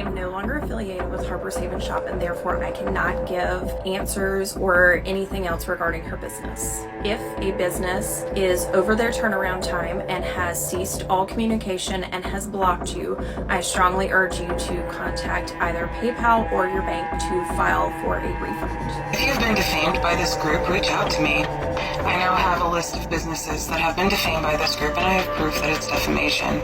am no longer affiliated with Harper's Haven Shop, and therefore I cannot give answers or anything else regarding her business. If a business is over their turnaround time and has ceased all communication and has blocked you, I strongly urge you to contact either PayPal or your bank to file for a refund. If you've been defamed by this group, reach out to me. I now have a list of businesses that have been defamed by this group, and I have proof that it's defamation,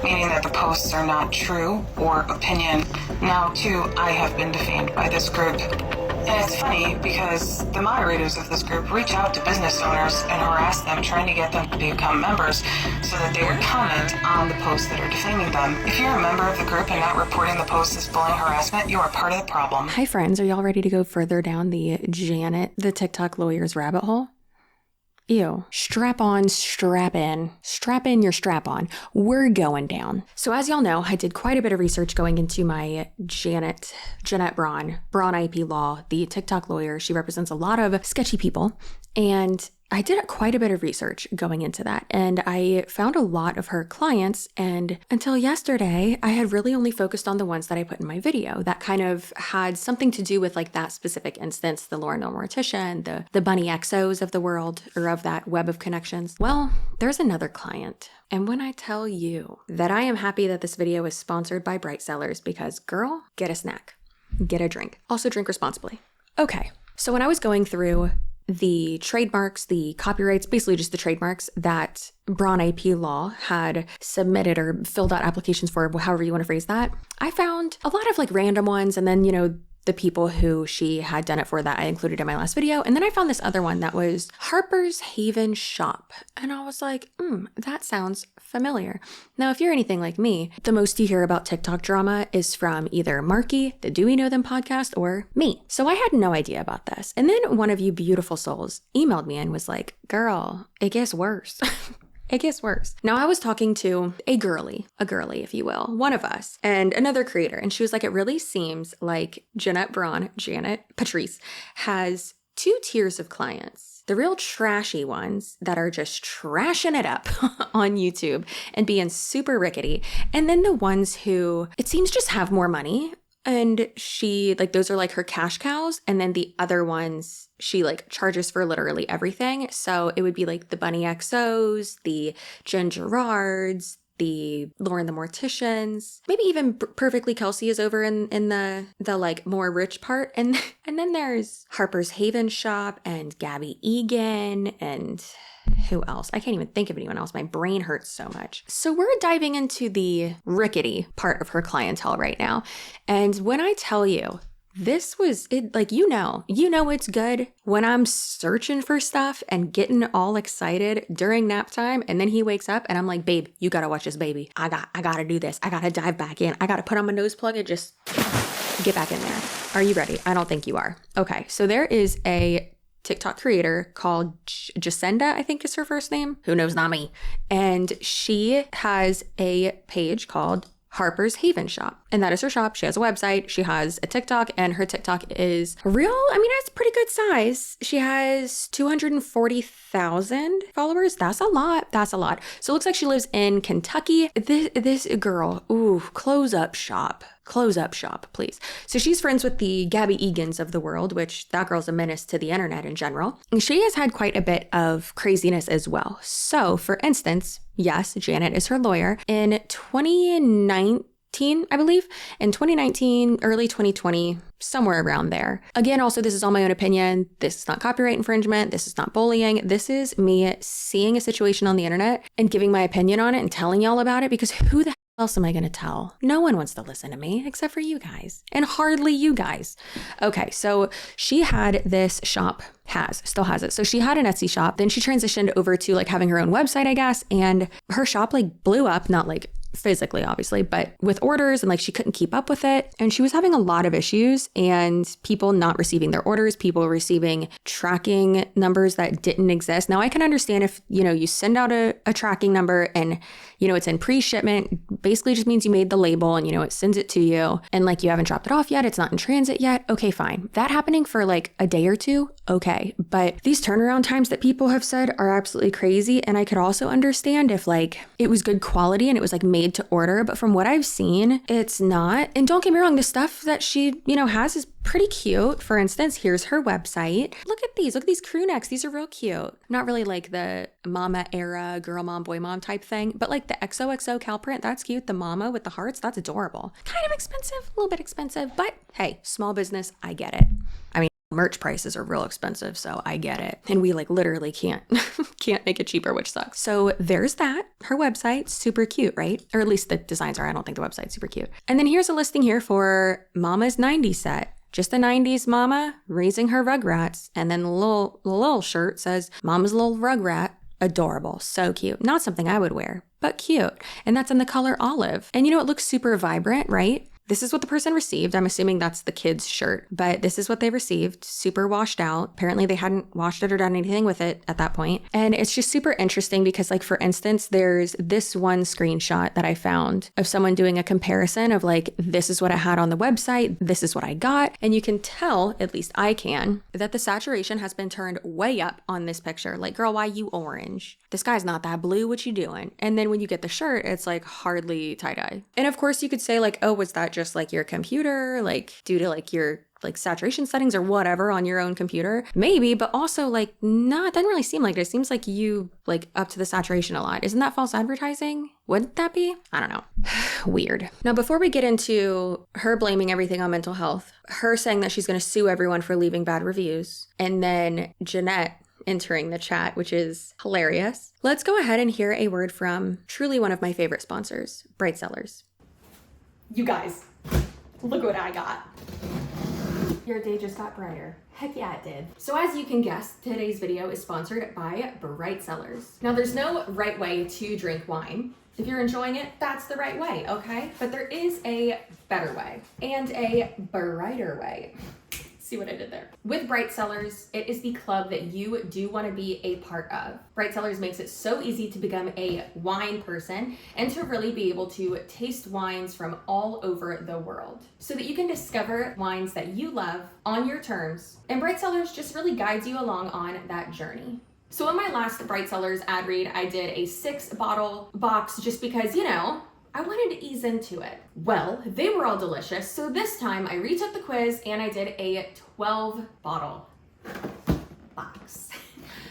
meaning that the posts are not true or opinion. Now, too, I have been defamed by this group. And it's funny because the moderators of this group reach out to business owners and harass them, trying to get them to become members so that they would comment on the posts that are defaming them. If you're a member of the group and not reporting the posts as bullying harassment, you are part of the problem. Hi friends, are y'all ready to go further down the Janet, the TikTok lawyer's rabbit hole? Ew. Strap on, strap in. Strap in your strap on. We're going down. So as y'all know, I did quite a bit of research going into my Jeanette Braun IP Law, the TikTok lawyer. She represents a lot of sketchy people. And I did quite a bit of research going into that, and I found a lot of her clients, and until yesterday, I had really only focused on the ones that I put in my video that kind of had something to do with like that specific instance, the Lauren the Mortician, the Bunny XOs of the world, or of that web of connections. Well, there's another client. And when I tell you that I am happy that this video is sponsored by Bright Sellers, because girl, get a snack, get a drink. Also drink responsibly. Okay, so when I was going through the trademarks, the copyrights, basically just the trademarks that Braun IP Law had submitted or filled out applications for, however you want to phrase that, I found a lot of like random ones, and then, the people who she had done it for that I included in my last video. And then I found this other one that was Harper's Haven Shop. And I was like, that sounds familiar. Now, if you're anything like me, the most you hear about TikTok drama is from either Marky, the Do We Know Them podcast, or me. So I had no idea about this. And then one of you beautiful souls emailed me and was like, girl, it gets worse. It gets worse. Now, I was talking to a girly, if you will, one of us, and another creator. And she was like, it really seems like Janet Patrice has two tiers of clients. The real trashy ones that are just trashing it up on YouTube and being super rickety. And then the ones who, it seems, just have more money. And she, like, those are like her cash cows. And then the other ones, she like charges for literally everything. So it would be like the Bunny XOs, the Jen Gerards, the Lauren the Morticians, maybe even Perfectly Kelsey is over in the like more rich part. And then there's Harper's Haven Shop and Gabby Egan and who else? I can't even think of anyone else. My brain hurts so much. So we're diving into the rickety part of her clientele right now. And when I tell you, this was it, like, it's good when I'm searching for stuff and getting all excited during nap time. And then he wakes up and I'm like, babe, you got to watch this, baby. I got to do this. I got to dive back in. I got to put on my nose plug and just get back in there. Are you ready? I don't think you are. Okay. So there is a TikTok creator called Jacinda, I think is her first name. Who knows? Not me. And she has a page called Harper's Haven Shop. And that is her shop. She has a website. She has a TikTok, and her TikTok is it's pretty good size. She has 240,000 followers. That's a lot. So it looks like she lives in Kentucky. This girl, close up shop, please. So she's friends with the Gabby Egans of the world, which that girl's a menace to the internet in general. And she has had quite a bit of craziness as well. So for instance, yes, Janet is her lawyer. In 2019, I believe, in 2019, early 2020, somewhere around there. Again, also, this is all my own opinion. This is not copyright infringement. This is not bullying. This is me seeing a situation on the internet and giving my opinion on it and telling y'all about it, because who the else am I going to tell? No one wants to listen to me except for you guys, and hardly you guys. Okay, so she had this shop, still has it. So she had an Etsy shop. Then she transitioned over to like having her own website, I guess. And her shop like blew up, not like physically, obviously, but with orders, and like she couldn't keep up with it. And she was having a lot of issues, and people not receiving their orders, people receiving tracking numbers that didn't exist. Now I can understand if, you send out a tracking number and, it's in pre-shipment, basically just means you made the label and, it sends it to you, and like you haven't dropped it off yet. It's not in transit yet. Okay, fine. That happening for like a day or two. Okay. But these turnaround times that people have said are absolutely crazy. And I could also understand if like it was good quality and it was like made made to order, but from what I've seen, it's not. And don't get me wrong, the stuff that she, has is pretty cute. For instance, here's her website. Look at these crew necks. These are real cute. Not really like the mama era, girl mom, boy mom type thing, but like the XOXO cow print, that's cute. The mama with the hearts, that's adorable. Kind of expensive, a little bit expensive, but hey, small business, I get it. I mean, merch prices are real expensive, so I get it. And we like literally can't make it cheaper, which sucks. So there's that. Her website, super cute, right? Or at least the designs are. I don't think the website's super cute. And then here's a listing here for Mama's 90s set. Just a 90s mama raising her rugrats. And then the little shirt says, Mama's little rugrat. Adorable. So cute. Not something I would wear, but cute. And that's in the color olive. And it looks super vibrant, right? This is what the person received. I'm assuming that's the kid's shirt, but this is what they received. Super washed out. Apparently they hadn't washed it or done anything with it at that point. And it's just super interesting because, like, for instance, there's this one screenshot that I found of someone doing a comparison of like, this is what I had on the website. This is what I got. And you can tell, at least I can, that the saturation has been turned way up on this picture. Like, girl, why you orange? The sky's not that blue. What you doing? And then when you get the shirt, it's like hardly tie-dye. And of course you could say like, oh, was that just like your computer, like due to like your like saturation settings or whatever on your own computer? Maybe, but also like, no, it doesn't really seem like it. It seems like you like up to the saturation a lot. Isn't that false advertising? Wouldn't that be? I don't know. Weird. Now, before we get into her blaming everything on mental health, her saying that she's going to sue everyone for leaving bad reviews, and then Jeanette entering the chat, which is hilarious. Let's go ahead and hear a word from truly one of my favorite sponsors, Bright Sellers. You guys, look what I got. Your day just got brighter. Heck yeah, it did. So as you can guess, today's video is sponsored by Bright Sellers. Now, there's no right way to drink wine. If you're enjoying it, that's the right way, okay? But there is a better way and a brighter way. See what I did there? With Bright Sellers, it is the club that you do want to be a part of. Bright Sellers makes it so easy to become a wine person and to really be able to taste wines from all over the world so that you can discover wines that you love on your terms. And Bright Sellers just really guides you along on that journey. So in my last Bright Sellers ad read, I did a 6-bottle box just because, I wanted to ease into it. Well, they were all delicious, so this time I retook the quiz and I did a 12-bottle box.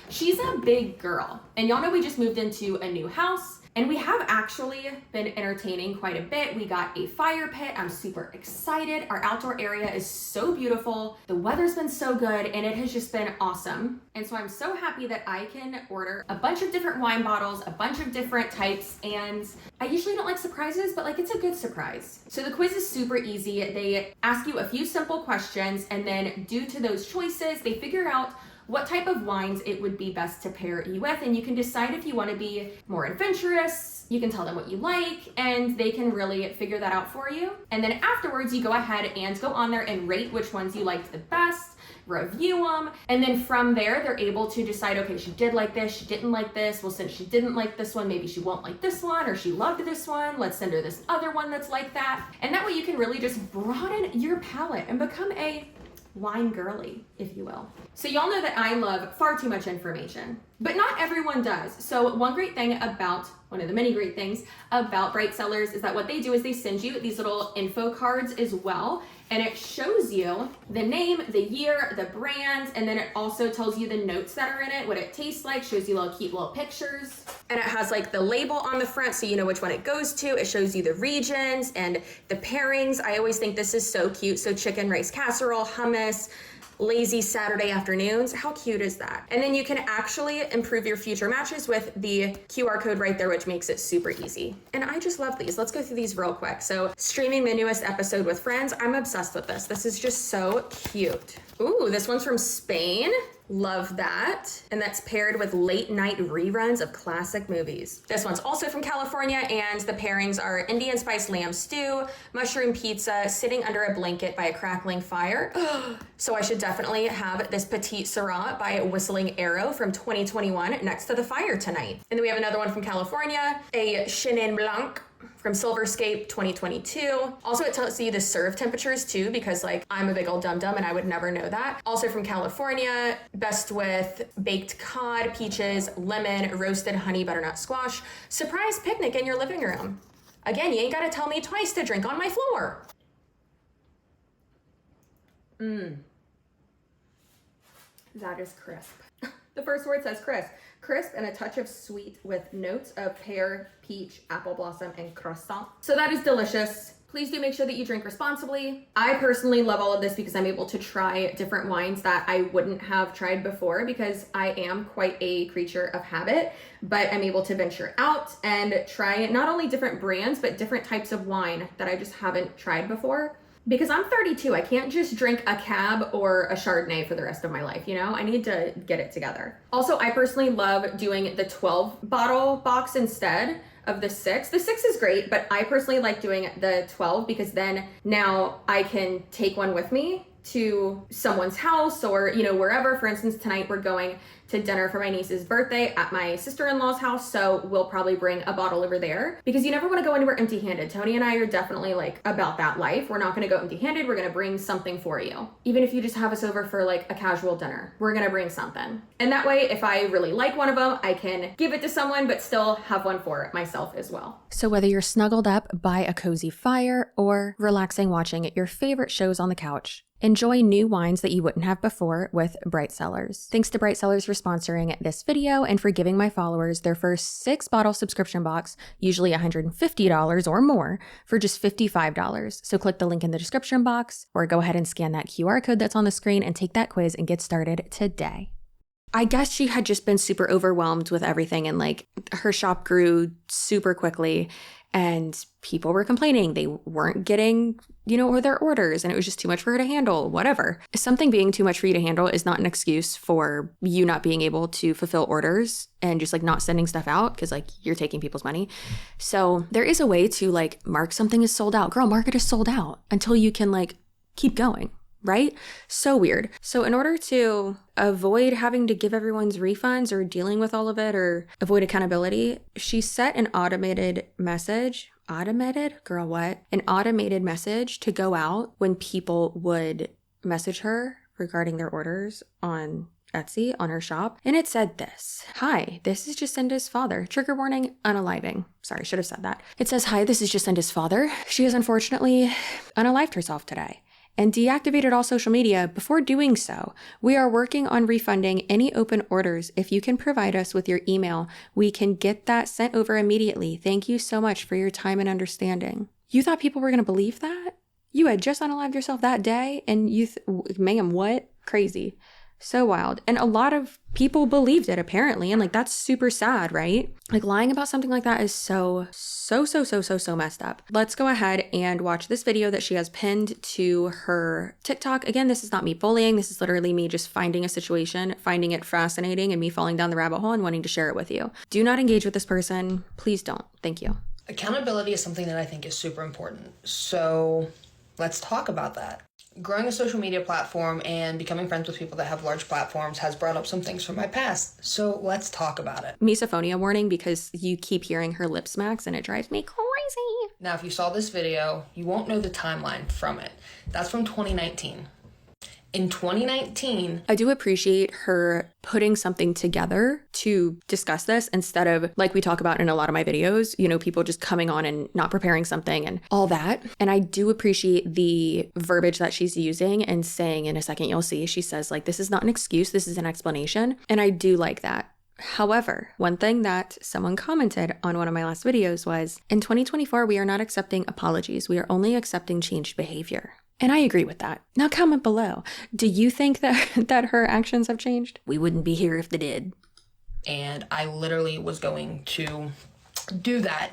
She's a big girl, and y'all know we just moved into a new house, and we have actually been entertaining quite a bit. We got a fire pit. I'm super excited. Our outdoor area is so beautiful. The weather's been so good, and it has just been awesome. And so I'm so happy that I can order a bunch of different wine bottles, a bunch of different types, and I usually don't like surprises, but like it's a good surprise. So the quiz is super easy. They ask you a few simple questions, and then due to those choices, they figure out what type of wines it would be best to pair you with, and you can decide if you want to be more adventurous. You can tell them what you like, and they can really figure that out for you. And then afterwards, you go ahead and go on there and rate which ones you liked the best, review them, and then from there, they're able to decide, okay, she did like this, she didn't like this. Well, since she didn't like this one, maybe she won't like this one, or she loved this one. Let's send her this other one that's like that. And that way you can really just broaden your palette and become a wine girly, if you will. So y'all know that I love far too much information, but not everyone does. So one of the many great things about Bright Sellers is that what they do is they send you these little info cards as well. And it shows you the name, the year, the brand, and then it also tells you the notes that are in it, what it tastes like, shows you little cute little pictures. And it has like the label on the front so you know which one it goes to. It shows you the regions and the pairings. I always think this is so cute. So chicken rice casserole, hummus, lazy Saturday afternoons. How cute is that? And then you can actually improve your future matches with the QR code right there, which makes it super easy. And I just love these. Let's go through these real quick. So streaming the newest episode with friends. I'm obsessed with this. This is just so cute. Ooh, this one's from Spain. Love that. And that's paired with late night reruns of classic movies. This one's also from California, and the pairings are Indian spice lamb stew, mushroom pizza, sitting under a blanket by a crackling fire. So I should definitely have this Petite Syrah by Whistling Arrow from 2021 next to the fire tonight. And then we have another one from California, a Chenin Blanc from Silverscape 2022. Also, it tells you the serve temperatures too, because like I'm a big old dum-dum and I would never know that. Also from California, best with baked cod, peaches, lemon, roasted honey butternut squash, surprise picnic in your living room. Again, you ain't gotta tell me twice to drink on my floor. That is crisp. The first word says crisp. Crisp and a touch of sweet with notes of pear, peach, apple blossom, and croissant. So that is delicious. Please do make sure that you drink responsibly. I personally love all of this because I'm able to try different wines that I wouldn't have tried before because I am quite a creature of habit, but I'm able to venture out and try not only different brands, but different types of wine that I just haven't tried before. Because I'm 32, I can't just drink a Cab or a Chardonnay for the rest of my life, you know? I need to get it together. Also, I personally love doing the 12 bottle box instead of the 6. The 6 is great, but I personally like doing the 12 because then now I can take one with me to someone's house or, you know, wherever. For instance, tonight we're going to dinner for my niece's birthday at my sister-in-law's house, so we'll probably bring a bottle over there because you never want to go anywhere empty-handed. Tony and I are definitely like about that life. We're not going to go empty-handed. We're going to bring something for you. Even if you just have us over for like a casual dinner, we're going to bring something. And that way, if I really like one of them, I can give it to someone, but still have one for myself as well. So whether you're snuggled up by a cozy fire or relaxing watching your favorite shows on the couch, enjoy new wines that you wouldn't have before with Bright Cellars. Thanks to Bright Cellars for sponsoring this video and for giving my followers their first 6-bottle subscription box, usually $150 or more, for just $55. So click the link in the description box or go ahead and scan that QR code that's on the screen and take that quiz and get started today. I guess she had just been super overwhelmed with everything and like her shop grew super quickly and people were complaining they weren't getting, you know, their orders and it was just too much for her to handle, whatever. Something being too much for you to handle is not an excuse for you not being able to fulfill orders and just like not sending stuff out because like you're taking people's money. So there is a way to like mark something is sold out. Girl, mark it as sold out until you can like keep going. Right? So weird. So in order to avoid having to give everyone's refunds or dealing with all of it or avoid accountability, she set an automated message. Automated? Girl, what? An automated message to go out when people would message her regarding their orders on Etsy on her shop. And it said this: "Hi, this is Jacinda's father. Trigger warning, unaliving." Sorry, should have said that. It says, "Hi, this is Jacinda's father. She has unfortunately unalived herself today and deactivated all social media. Before doing so, we are working on refunding any open orders. If you can provide us with your email, we can get that sent over immediately. Thank you so much for your time and understanding." You thought people were going to believe that? You had just unalived yourself that day and ma'am, what? Crazy. So wild. And a lot of people believed it apparently. And like, that's super sad, right? Like lying about something like that is so messed up. Let's go ahead and watch this video that she has pinned to her TikTok. Again, this is not me bullying. This is literally me just finding a situation, finding it fascinating and me falling down the rabbit hole and wanting to share it with you. Do not engage with this person. Please don't. Thank you. Accountability is something that I think is super important. So let's talk about that. Growing a social media platform and becoming friends with people that have large platforms has brought up some things from my past. So let's talk about it. Misophonia warning because you keep hearing her lip smacks and it drives me crazy. Now, if you saw this video, you won't know the timeline from it. That's from 2019. In 2019, I do appreciate her putting something together to discuss this instead of, like we talk about in a lot of my videos, you know, people just coming on and not preparing something and all that. And I do appreciate the verbiage that she's using and saying, in a second you'll see, she says like, this is not an excuse, this is an explanation. And I do like that. However, one thing that someone commented on one of my last videos was, in 2024, we are not accepting apologies. We are only accepting changed behavior. And I agree with that. Now comment below. Do you think that her actions have changed? We wouldn't be here if they did. And I literally was going to do that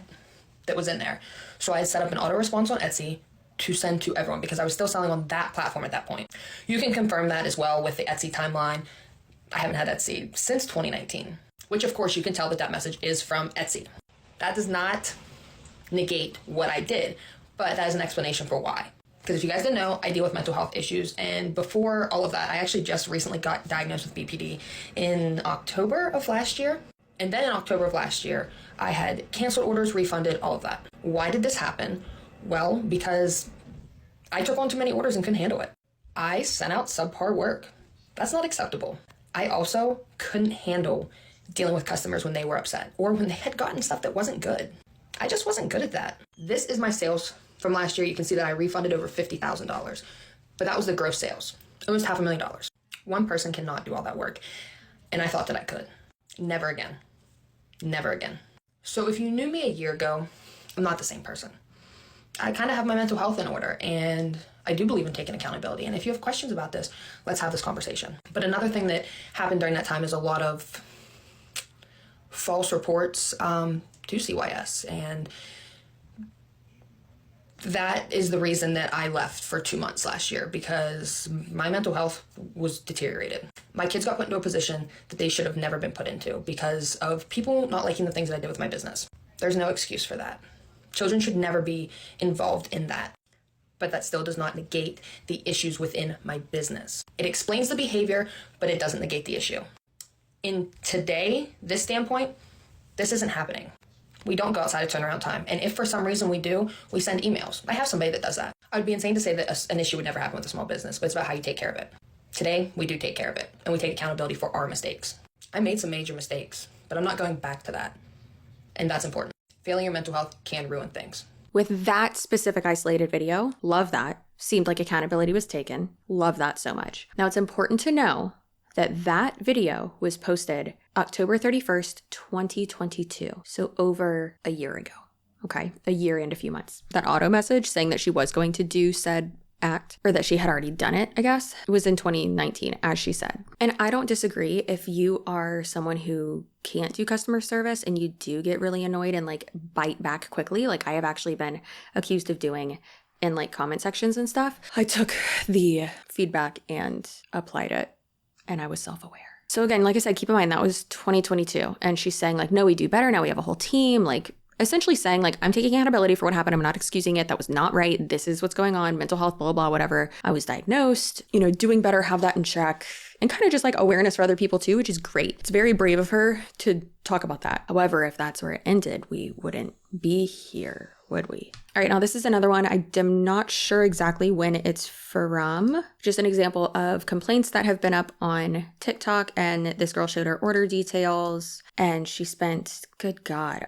was in there. So I set up an auto response on Etsy to send to everyone because I was still selling on that platform at that point. You can confirm that as well with the Etsy timeline. I haven't had Etsy since 2019, which of course you can tell that message is from Etsy. That does not negate what I did, but that is an explanation for why. Because if you guys didn't know, I deal with mental health issues. And before all of that, I actually just recently got diagnosed with BPD in October of last year. And then in October of last year, I had canceled orders, refunded, all of that. Why did this happen? Well, because I took on too many orders and couldn't handle it. I sent out subpar work. That's not acceptable. I also couldn't handle dealing with customers when they were upset or when they had gotten stuff that wasn't good. I just wasn't good at that. This is my sales from last year. You can see that I refunded over $50,000, but that was the gross sales. Almost $500,000. One person cannot do all that work. And I thought that I could. Never again. Never again. So if you knew me a year ago, I'm not the same person. I kind of have my mental health in order, and I do believe in taking accountability. And if you have questions about this, let's have this conversation. But another thing that happened during that time is a lot of false reports to CCSUAREZ, and that is the reason that I left for 2 months last year, because my mental health was deteriorated. My kids got put into a position that they should have never been put into because of people not liking the things that I did with my business. There's no excuse for that. Children should never be involved in that. But that still does not negate the issues within my business. It explains the behavior, but it doesn't negate the issue. In today, this standpoint, this isn't happening. We don't go outside of turnaround time. And if for some reason we do, we send emails. I have somebody that does that. I would be insane to say that an issue would never happen with a small business, but it's about how you take care of it. Today, we do take care of it, and we take accountability for our mistakes. I made some major mistakes, but I'm not going back to that. And that's important. Failing your mental health can ruin things. With that specific isolated video, love that. Seemed like accountability was taken. Love that so much. Now, it's important to know that that video was posted October 31st, 2022. So over a year ago. Okay, a year and a few months. That auto message saying that she was going to do said act, or that she had already done it, I guess, it was in 2019, as she said. And I don't disagree if you are someone who can't do customer service and you do get really annoyed and like bite back quickly, like I have actually been accused of doing in like comment sections and stuff. I took the feedback and applied it, and I was self-aware. So again, like I said, keep in mind that was 2022, and she's saying like, no, we do better now. We have a whole team, like essentially saying like, I'm taking accountability for what happened. I'm not excusing it. That was not right. This is what's going on. Mental health, blah, blah, whatever. I was diagnosed, doing better, have that in check, and kind of just like awareness for other people too, which is great. It's very brave of her to talk about that. However, if that's where it ended, we wouldn't be here, would we? All right, now this is another one. I am not sure exactly when it's from. Just an example of complaints that have been up on TikTok, and this girl showed her order details, and she spent, good God,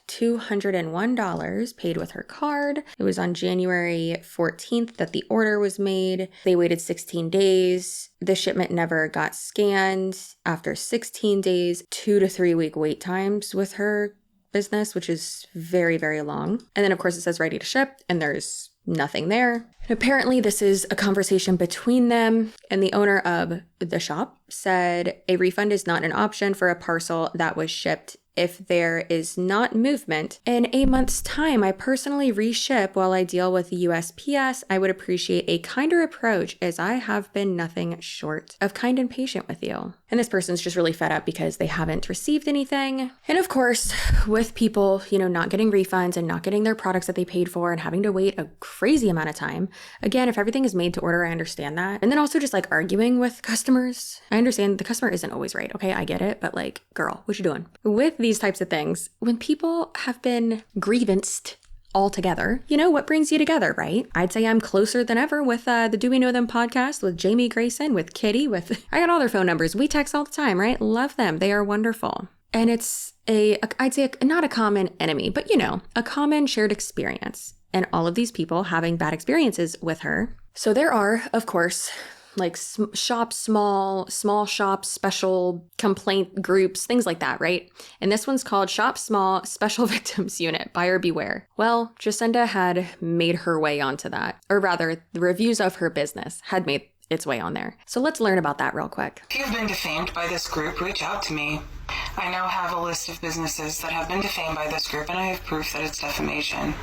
$201 paid with her card. It was on January 14th that the order was made. They waited 16 days. The shipment never got scanned. After 16 days, 2 to 3 week wait times with her business, which is very, very long. And then of course it says ready to ship, and there's nothing there. And apparently this is a conversation between them, and the owner of the shop said a refund is not an option for a parcel that was shipped. If there is not movement in a month's time, I personally reship while I deal with the USPS. I would appreciate a kinder approach, as I have been nothing short of kind and patient with you. And this person's just really fed up because they haven't received anything. And of course, with people, not getting refunds and not getting their products that they paid for and having to wait a crazy amount of time. Again, if everything is made to order, I understand that. And then also just like arguing with customers. I understand the customer isn't always right. Okay, I get it. But like, girl, what you doing? With these types of things, when people have been grievanced all together, what brings you together, right? I'd say I'm closer than ever with the Do We Know Them podcast, with Jamie Grayson, with Kitty, I got all their phone numbers. We text all the time, right? Love them. They are wonderful. And it's I'd say not a common enemy, but a common shared experience. And all of these people having bad experiences with her. So there are, of course, like small shops, special complaint groups, things like that, right? And this one's called Shop Small Special Victims Unit, Buyer Beware. Well, Jacinda had made her way onto that, or rather, the reviews of her business had made its way on there. So let's learn about that real quick. If you've been defamed by this group, reach out to me. I now have a list of businesses that have been defamed by this group, and I have proof that it's defamation,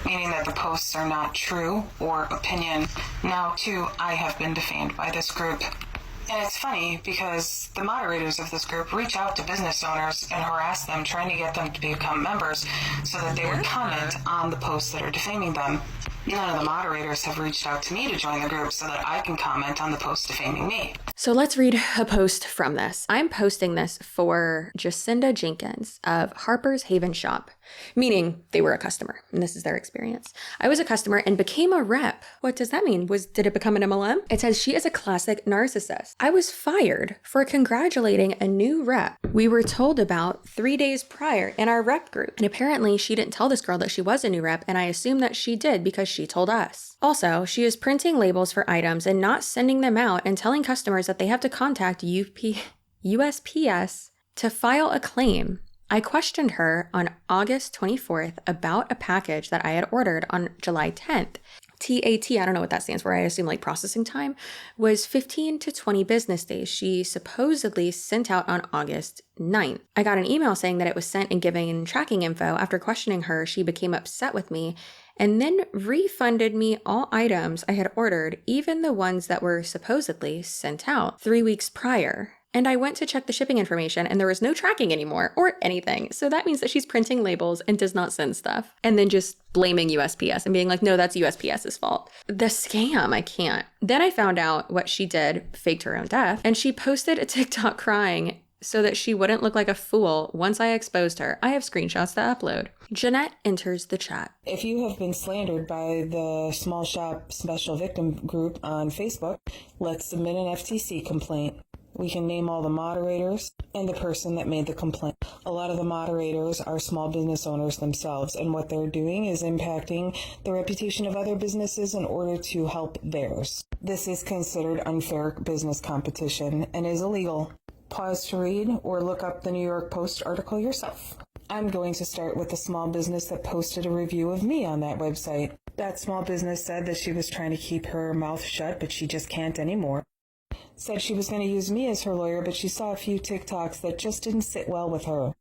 meaning that the posts are not true or opinion. Now, too, I have been defamed by this group. And it's funny because the moderators of this group reach out to business owners and harass them, trying to get them to become members so that they would comment on the posts that are defaming them. None of the moderators have reached out to me to join the group so that I can comment on the posts defaming me. So let's read a post from this. I'm posting this for Jacinda Jenkins of Harper's Haven Shop. meaning they were a customer, and this is their experience. I was a customer and became a rep. What does that mean? Did it become an MLM? It says she is a classic narcissist. I was fired for congratulating a new rep we were told about 3 days prior in our rep group. And apparently she didn't tell this girl that she was a new rep, and I assume that she did because she told us. Also, she is printing labels for items and not sending them out and telling customers that they have to contact USPS to file a claim. I questioned her on August 24th about a package that I had ordered on July 10th. TAT, I don't know what that stands for. I assume like processing time, was 15 to 20 business days. She supposedly sent out on August 9th. I got an email saying that it was sent and giving tracking info. After questioning her, she became upset with me and then refunded me all items I had ordered, even the ones that were supposedly sent out 3 weeks prior. And I went to check the shipping information and there was no tracking anymore or anything. So that means that she's printing labels and does not send stuff. And then just blaming USPS and being like, no, that's USPS's fault. The scam, I can't. Then I found out what she did, faked her own death, and she posted a TikTok crying so that she wouldn't look like a fool once I exposed her. I have screenshots to upload. Jeanette enters the chat. If you have been slandered by the Small Shop Special Victim Group on Facebook, let's submit an FTC complaint. We can name all the moderators and the person that made the complaint. A lot of the moderators are small business owners themselves, and what they're doing is impacting the reputation of other businesses in order to help theirs. This is considered unfair business competition and is illegal. Pause to read or look up the New York Post article yourself. I'm going to start with the small business that posted a review of me on that website. That small business said that she was trying to keep her mouth shut, but she just can't anymore. Said she was going to use me as her lawyer, but she saw a few TikToks that just didn't sit well with her.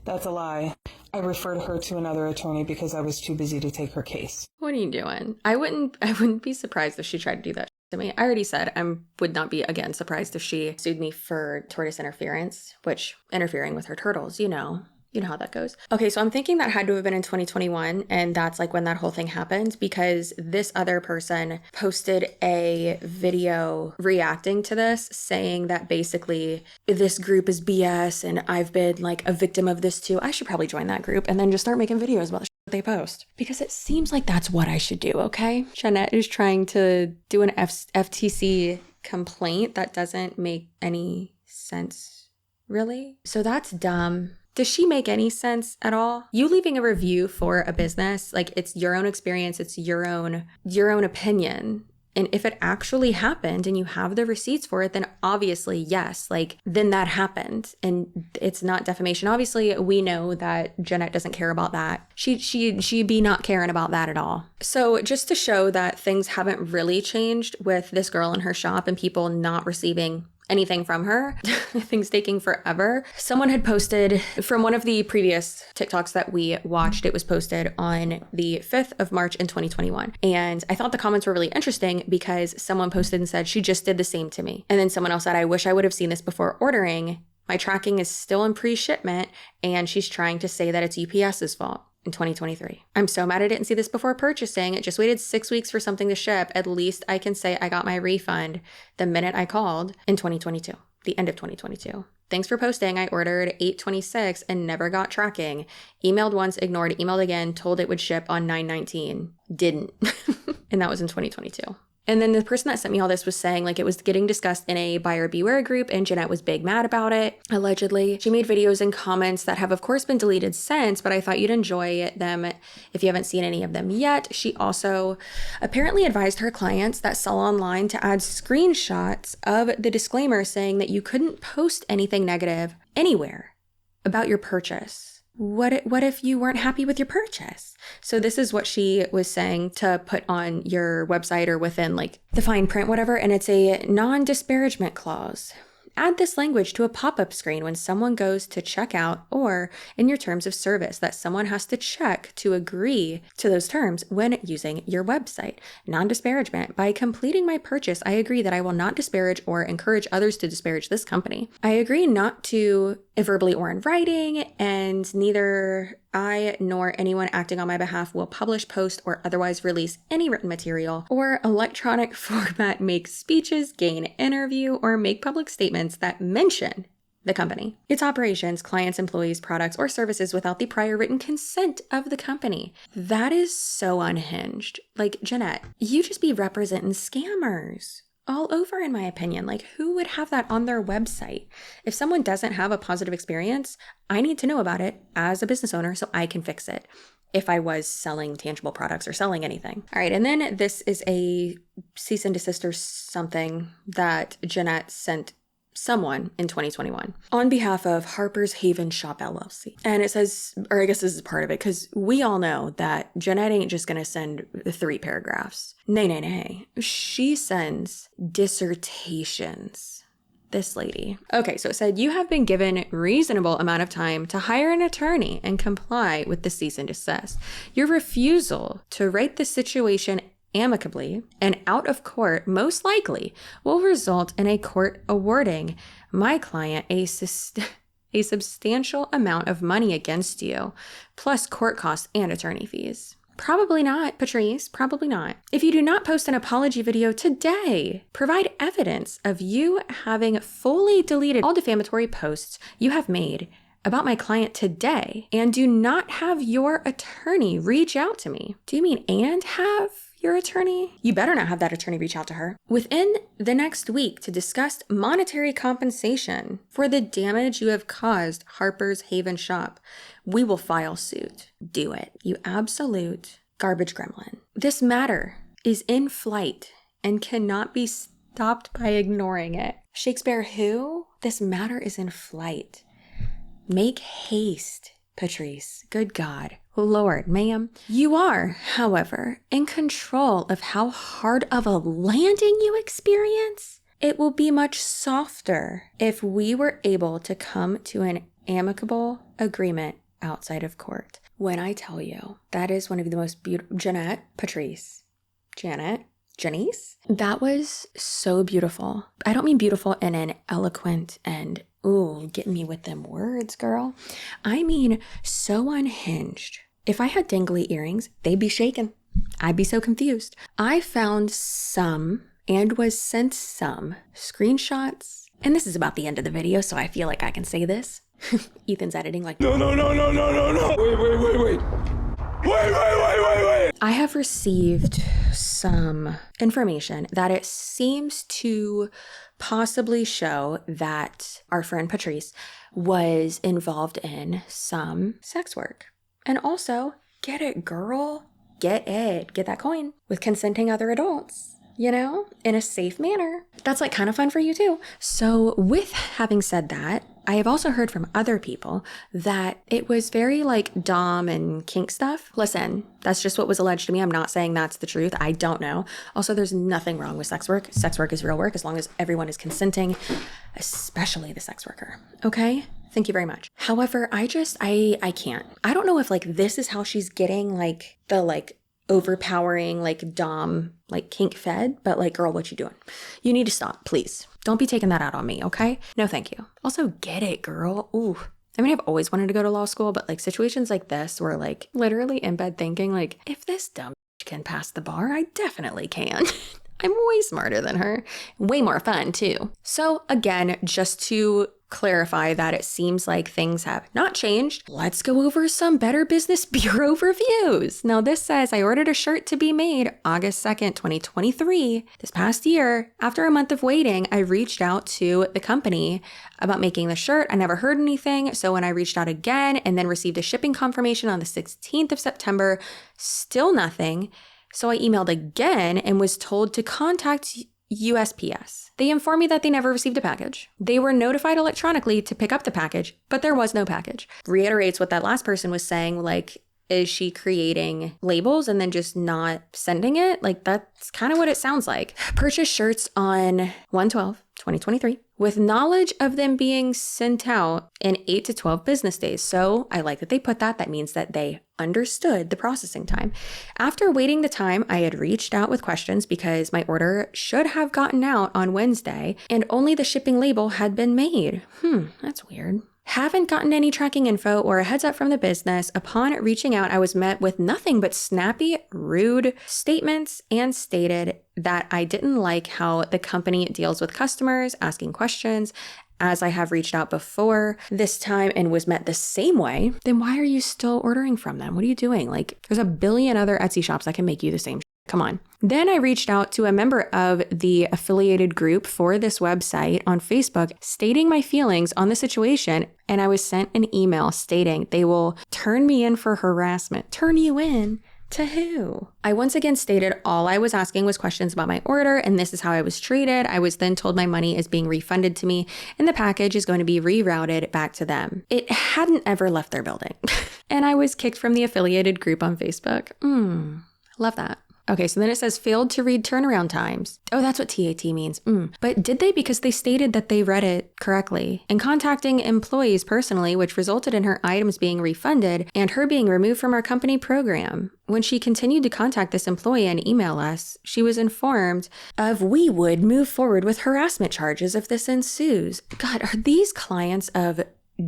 That's a lie. I referred her to another attorney because I was too busy to take her case. What are you doing? I wouldn't be surprised if she tried to do that to me. I already said I would not be, again, surprised if she sued me for tortoise interference, which interfering with her turtles, you know how that goes. Okay, so I'm thinking that had to have been in 2021, and that's like when that whole thing happened, because this other person posted a video reacting to this, saying that basically this group is BS and I've been like a victim of this too. I should probably join that group and then just start making videos about the shit they post, because it seems like that's what I should do, okay? Jeanette is trying to do an FTC complaint that doesn't make any sense, really. So that's dumb. Does she make any sense at all? You leaving a review for a business, like it's your own experience, it's your own opinion. And if it actually happened and you have the receipts for it, then obviously, yes, like then that happened and it's not defamation. Obviously, we know that Jeanette doesn't care about that. She'd be not caring about that at all. So just to show that things haven't really changed with this girl in her shop and people not receiving anything from her, things taking forever. Someone had posted from one of the previous TikToks that we watched. It was posted on the 5th of March in 2021. And I thought the comments were really interesting because someone posted and said, she just did the same to me. And then someone else said, I wish I would have seen this before ordering. My tracking is still in pre-shipment and she's trying to say that it's UPS's fault. In 2023. I'm so mad I didn't see this before purchasing. It just waited 6 weeks for something to ship. At least I can say I got my refund the minute I called in 2022, the end of 2022. Thanks for posting. I ordered 8/26 and never got tracking. Emailed once, ignored, emailed again, told it would ship on 9/19. Didn't. And that was in 2022. And then the person that sent me all this was saying like it was getting discussed in a buyer beware group and Jeanette was big mad about it, allegedly. She made videos and comments that have of course been deleted since, but I thought you'd enjoy them if you haven't seen any of them yet. She also apparently advised her clients that sell online to add screenshots of the disclaimer saying that you couldn't post anything negative anywhere about your purchase. What if you weren't happy with your purchase? So this is what she was saying to put on your website or within like the fine print, whatever. And it's a non-disparagement clause. Add this language to a pop-up screen when someone goes to check out or in your terms of service that someone has to check to agree to those terms when using your website. Non-disparagement. By completing my purchase, I agree that I will not disparage or encourage others to disparage this company. I agree not to verbally or in writing, and neither I nor anyone acting on my behalf will publish, post, or otherwise release any written material or electronic format, make speeches, gain interview, or make public statements that mention the company, its operations, clients, employees, products, or services without the prior written consent of the company. That is so unhinged. Like, Jeanette, you just be representing scammers all over, in my opinion. Like, who would have that on their website? If someone doesn't have a positive experience, I need to know about it as a business owner so I can fix it if I was selling tangible products or selling anything. All right, and then this is a cease and desist or something that Jeanette sent someone in 2021 on behalf of Harper's Haven Shop LLC. And it says, or I guess this is part of it, because we all know that Jeanette ain't just going to send 3 paragraphs. Nay. She sends dissertations. This lady. Okay, so it said, you have been given reasonable amount of time to hire an attorney and comply with the cease and desist. Your refusal to right the situation amicably and out of court most likely will result in a court awarding my client a substantial amount of money against you, plus court costs and attorney fees. Probably not, Patrice, probably not. If you do not post an apology video today, provide evidence of you having fully deleted all defamatory posts you have made about my client today, and do not have your attorney reach out to me. Do you mean and have your attorney? You better not have that attorney reach out to her within the next week to discuss monetary compensation for the damage you have caused Harper's Haven Shop. We will file suit. Do it, you absolute garbage gremlin. This matter is in flight and cannot be stopped by ignoring it. Shakespeare who? This matter is in flight. Make haste, Patrice. Good God. Lord, ma'am. You are, however, in control of how hard of a landing you experience. It will be much softer if we were able to come to an amicable agreement outside of court. When I tell you, that is one of the most beautiful, Janice, that was so beautiful. I don't mean beautiful in an eloquent and, ooh, get me with them words, girl. I mean so unhinged. If I had dangly earrings, they'd be shaken. I'd be so confused. I found some and was sent some screenshots. And this is about the end of the video, so I feel like I can say this. Ethan's editing like, no. Wait. I have received some information that it seems to possibly show that our friend Patrice was involved in some sex work. And also, get it, girl. Get it. Get that coin with consenting other adults, you know, in a safe manner. That's like kind of fun for you too. So with having said that, I have also heard from other people that it was very like dom and kink stuff. Listen, that's just what was alleged to me. I'm not saying that's the truth. I don't know. Also, there's nothing wrong with sex work. Sex work is real work as long as everyone is consenting, especially the sex worker. Okay? Thank you very much. However, I can't. I don't know if like this is how she's getting like the like overpowering like dom like kink fed, but like, girl, what you doing? You need to stop, please. Don't be taking that out on me, okay? No, thank you. Also, get it, girl. Ooh. I mean, I've always wanted to go to law school, but like situations like this where like literally in bed thinking like, if this dumb can pass the bar, I definitely can. I'm way smarter than her. Way more fun too. So again, just to clarify that it seems like things have not changed, let's go over some Better Business Bureau reviews. Now this says, I ordered a shirt to be made August 2nd, 2023. This past year, after a month of waiting, I reached out to the company about making the shirt. I never heard anything. So when I reached out again and then received a shipping confirmation on the 16th of September, still nothing. So I emailed again and was told to contact USPS. They informed me that they never received a package. They were notified electronically to pick up the package, but there was no package. Reiterates what that last person was saying, like, is she creating labels and then just not sending it? Like, that's kind of what it sounds like. Purchased shirts on 1/12/2023 with knowledge of them being sent out in 8 to 12 business days. So I like that they put that. That means that they understood the processing time. After waiting the time, I had reached out with questions because my order should have gotten out on Wednesday and only the shipping label had been made. That's weird. Haven't gotten any tracking info or a heads up from the business. Upon reaching out, I was met with nothing but snappy, rude statements and stated that I didn't like how the company deals with customers, asking questions, as I have reached out before this time and was met the same way, then why are you still ordering from them? What are you doing? Like, there's a billion other Etsy shops that can make you the same. Come on. Then I reached out to a member of the affiliated group for this website on Facebook stating my feelings on the situation, and I was sent an email stating they will turn me in for harassment. Turn you in? To who? I once again stated all I was asking was questions about my order, and this is how I was treated. I was then told my money is being refunded to me, and the package is going to be rerouted back to them. It hadn't ever left their building. And I was kicked from the affiliated group on Facebook. Love that. Okay, so then it says failed to read turnaround times. Oh, that's what TAT means. But did they? Because they stated that they read it correctly. In contacting employees personally, which resulted in her items being refunded and her being removed from our company program. When she continued to contact this employee and email us, she was informed of we would move forward with harassment charges if this ensues. God, are these clients of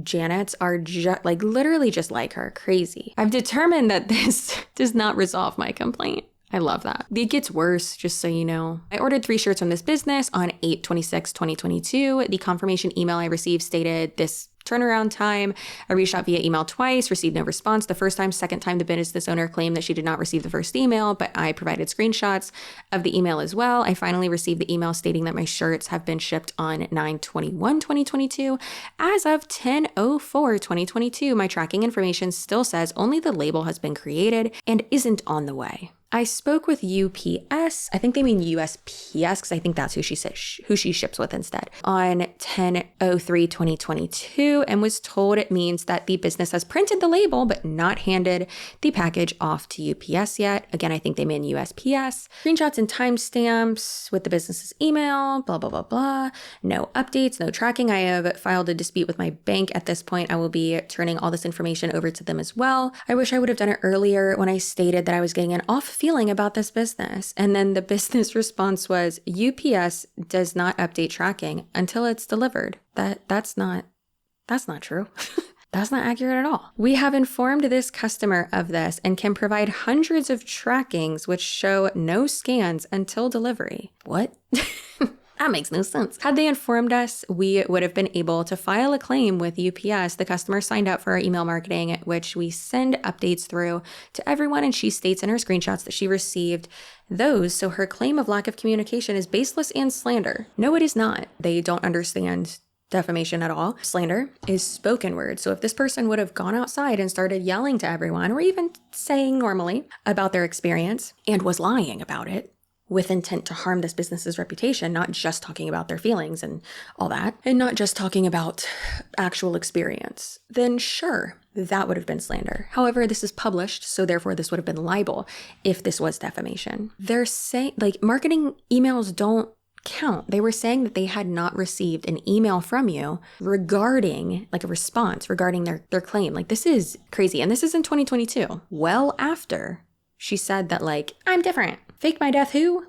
Janet's are literally just like her? Crazy. I've determined that this does not resolve my complaint. I love that. It gets worse, just so you know. I ordered 3 shirts from this business on 8/26/2022. The confirmation email I received stated this turnaround time. I reached out via email twice, received no response the first time. Second time, the business owner claimed that she did not receive the first email, but I provided screenshots of the email as well. I finally received the email stating that my shirts have been shipped on 9/21/2022. As of 10/04/2022, my tracking information still says only the label has been created and isn't on the way. I spoke with UPS, I think they mean USPS, because I think that's who she said who she ships with instead, on 10/03/2022, and was told it means that the business has printed the label but not handed the package off to UPS yet. Again, I think they mean USPS. Screenshots and timestamps with the business's email, blah, blah, blah, blah. No updates, no tracking. I have filed a dispute with my bank. At this point, I will be turning all this information over to them as well. I wish I would have done it earlier when I stated that I was getting an off feeling about this business. And then the business response was, UPS does not update tracking until it's delivered. That's not true. That's not accurate at all. We have informed this customer of this and can provide hundreds of trackings which show no scans until delivery. What? That makes no sense. Had they informed us, we would have been able to file a claim with UPS. The customer signed up for our email marketing, which we send updates through to everyone, and she states in her screenshots that she received those, so her claim of lack of communication is baseless and slander. No, it is not. They don't understand defamation at all. Slander is spoken word. So if this person would have gone outside and started yelling to everyone, or even saying normally about their experience and was lying about it, with intent to harm this business's reputation, not just talking about their feelings and all that, and not just talking about actual experience, then sure, that would have been slander. However, this is published, so therefore this would have been libel if this was defamation. They're saying, marketing emails don't count. They were saying that they had not received an email from you regarding, a response regarding their claim. This is crazy. And this is in 2022. Well after she said that, I'm different. Fake my death who?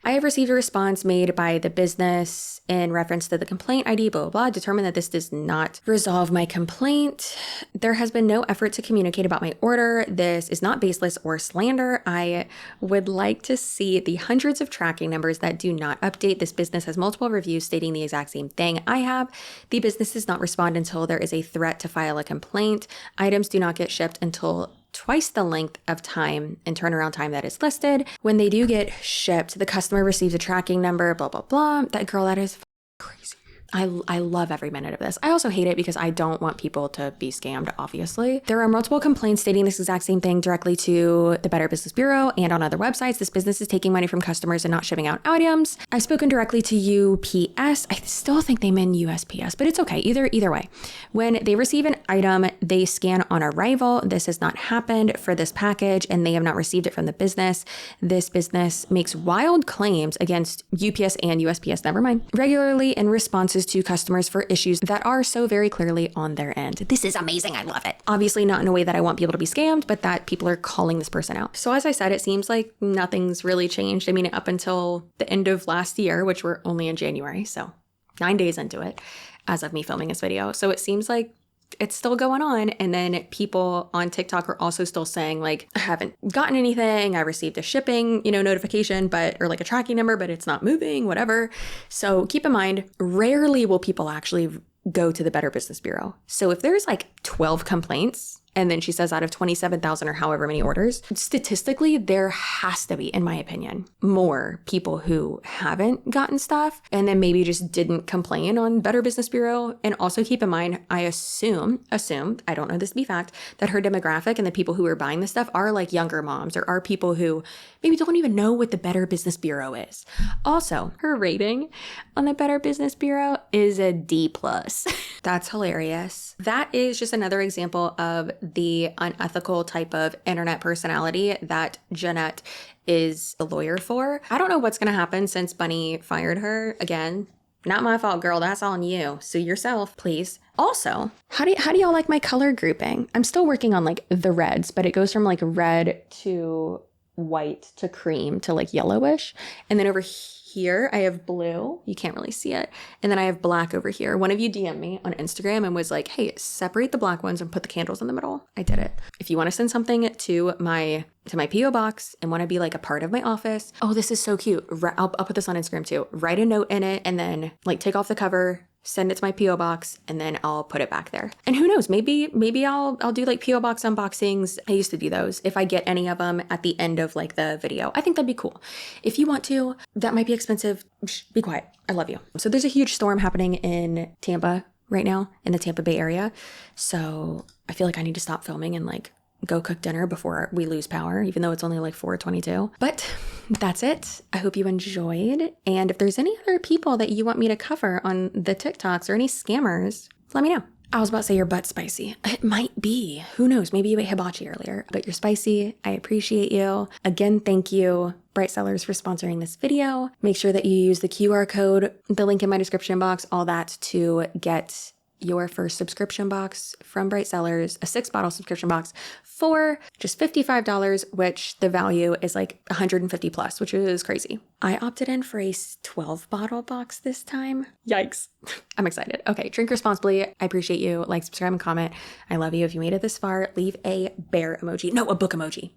I have received a response made by the business in reference to the complaint ID, blah, blah, blah, determined that this does not resolve my complaint. There has been no effort to communicate about my order. This is not baseless or slander. I would like to see the hundreds of tracking numbers that do not update. This business has multiple reviews stating the exact same thing I have. The business does not respond until there is a threat to file a complaint. Items do not get shipped until twice the length of time and turnaround time that is listed. When they do get shipped, the customer receives a tracking number, blah, blah, blah. That is crazy. I love every minute of this. I also hate it because I don't want people to be scammed, obviously. There are multiple complaints stating this exact same thing directly to the Better Business Bureau and on other websites. This business is taking money from customers and not shipping out items. I've spoken directly to UPS. I still think they mean USPS, but it's okay. Either way. When they receive an item, they scan on arrival. This has not happened for this package, and they have not received it from the business. This business makes wild claims against UPS and USPS, never mind, regularly in responses to customers for issues that are so very clearly on their end. This is amazing. I love it. Obviously not in a way that I want people to be scammed, but that people are calling this person out. So as I said, it seems like nothing's really changed. I mean, up until the end of last year, which we're only in January, so 9 days into it as of me filming this video. So it seems like it's still going on. And then people on TikTok are also still saying I haven't gotten anything. I received a shipping, notification, or a tracking number, but it's not moving, whatever. So keep in mind, rarely will people actually go to the Better Business Bureau. So if there's like 12 complaints, and then she says out of 27,000 or however many orders, statistically, there has to be, in my opinion, more people who haven't gotten stuff and then maybe just didn't complain on Better Business Bureau. And also keep in mind, I assumed, I don't know this to be fact, that her demographic and the people who are buying this stuff are like younger moms or are people who maybe don't even know what the Better Business Bureau is. Also, her rating on the Better Business Bureau is a D+. That's hilarious. That is just another example of the unethical type of internet personality that Jeanette is a lawyer for. I don't know what's going to happen since Bunny fired her. Again, not my fault, girl. That's on you. Sue yourself, please. Also, how do y'all like my color grouping? I'm still working on like the reds, but it goes from like red to white to cream to like yellowish. And then over here, I have blue. You can't really see it. And then I have black over here. One of you DM'd me on Instagram and was like, hey, separate the black ones and put the candles in the middle. I did it. If you want to send something to my PO box and want to be like a part of my office, oh, this is so cute. I'll put this on Instagram too. Write a note in it and then like take off the cover, send it to my PO box, and then I'll put it back there. And who knows, maybe I'll do like PO box unboxings. I used to do those if I get any of them at the end of like the video. I think that'd be cool. If you want to, that might be expensive. Shh, be quiet. I love you. So there's a huge storm happening in Tampa right now, in the Tampa Bay area. So I feel like I need to stop filming and like go cook dinner before we lose power, even though it's only like 4:22. But that's it. I hope you enjoyed. And if there's any other people that you want me to cover on the TikToks or any scammers, let me know. I was about to say your butt's spicy. It might be. Who knows? Maybe you ate hibachi earlier, but you're spicy. I appreciate you. Again, thank you, Bright Sellers, for sponsoring this video. Make sure that you use the QR code, the link in my description box, all that to get your first subscription box from Bright Sellers, a 6-bottle subscription box for just $55, which the value is like $150 plus, which is crazy. I opted in for a 12-bottle box this time. Yikes. I'm excited. Okay, drink responsibly. I appreciate you. Like, subscribe, and comment. I love you. If you made it this far, leave a bear emoji. No, a book emoji.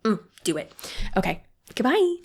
Do it. Okay, goodbye.